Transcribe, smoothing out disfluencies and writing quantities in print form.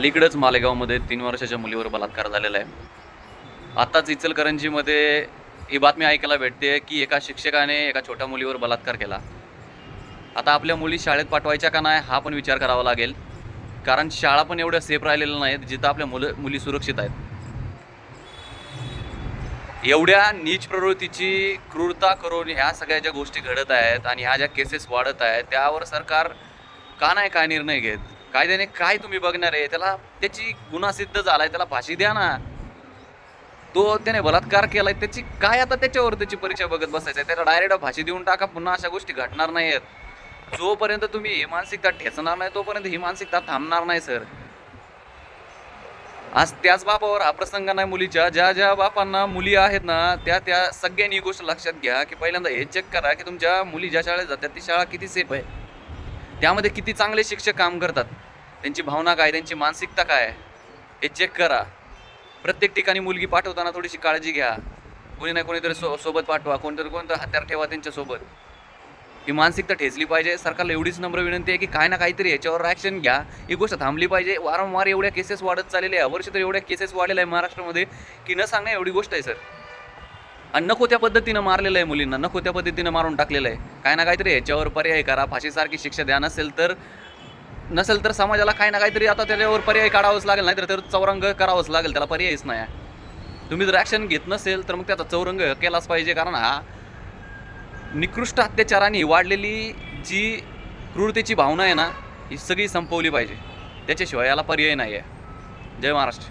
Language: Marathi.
अलीकडेच मालेगावमध्ये 3 वर्षाच्या मुलीवर बलात्कार झालेला आहे. आताच इचलकरंजीमध्ये ही बातमी ऐकायला भेटते की एका शिक्षकाने एका छोट्या मुलीवर बलात्कार केला. आता आपल्या मुली शाळेत पाठवायच्या का नाही हा पण विचार करावा लागेल, कारण शाळा पण एवढ्या सेफ राहिलेल्या नाहीत जिथं आपल्या मुली सुरक्षित आहेत. एवढ्या नीच प्रवृत्तीची क्रूरता करून ह्या सगळ्या ज्या गोष्टी घडत आहेत आणि ह्या ज्या केसेस वाढत आहेत त्यावर सरकार का नाही काय निर्णय घेत? कायद्याने काय तुम्ही बघणार आहे? त्याला त्याची गुन्हा सिद्ध झालाय, त्याला फाशी द्या ना. तो त्याने बलात्कार केलाय, त्याची काय आता त्याच्यावर त्याची परीक्षा बघत बसायचं? त्याला डायरेक्ट फाशी देऊन टाका, पुन्हा अशा गोष्टी घडणार नाहीत. जोपर्यंत तुम्ही ही मानसिकता ठेचणार नाही तोपर्यंत ही मानसिकता थांबणार नाही सर. आज त्याच बापावर हा प्रसंग नाही मुलीच्या, ज्या ज्या बापांना मुली आहेत ना त्या सगळ्यांनी ही गोष्ट लक्षात घ्या की पहिल्यांदा हे चेक करा की तुमच्या मुली ज्या शाळेत जातात ती शाळा किती सेफ आहे, त्यामध्ये किती चांगले शिक्षक काम करतात, त्यांची भावना काय, त्यांची मानसिकता काय हे चेक करा. प्रत्येक ठिकाणी मुलगी पाठवताना थोडीशी काळजी घ्या. कोणी ना कोणीतरी सोबत पाठवा, कोणतं हत्यार ठेवा त्यांच्यासोबत. ही मानसिकता ठेचली पाहिजे. सरकारला एवढीच नम्र विनंती आहे की काय ना काहीतरी याच्यावर ॲक्शन घ्या. ही गोष्ट थांबली पाहिजे. वारंवार एवढ्या केसेस वाढत चाललेल्या आहे, वर्षी तर एवढ्या केसेस वाढलेल्या आहे महाराष्ट्रामध्ये की न सांगण्या एवढी गोष्ट आहे सर. आणि नको त्या पद्धतीनं मारलेलं आहे मुलींना, नको त्या पद्धतीनं मारून टाकलेलं आहे. काय ना काहीतरी ह्याच्यावर पर्याय करा. फाशीसारखी शिक्षा द्या. नसेल तर समाजाला काय ना काहीतरी आता त्याच्यावर पर्याय काढावाच लागेल, नाहीतर तर चौरंग करावंच लागेल. त्याला पर्यायच नाही. तुम्ही जर ॲक्शन घेत नसेल तर मग त्याचा चौरंग केलाच पाहिजे, कारण हा निकृष्ट अत्याचाराने वाढलेली जी क्रूरतेची भावना आहे ना ही सगळी संपवली पाहिजे. त्याच्याशिवाय याला पर्याय नाही आहे. जय महाराष्ट्र.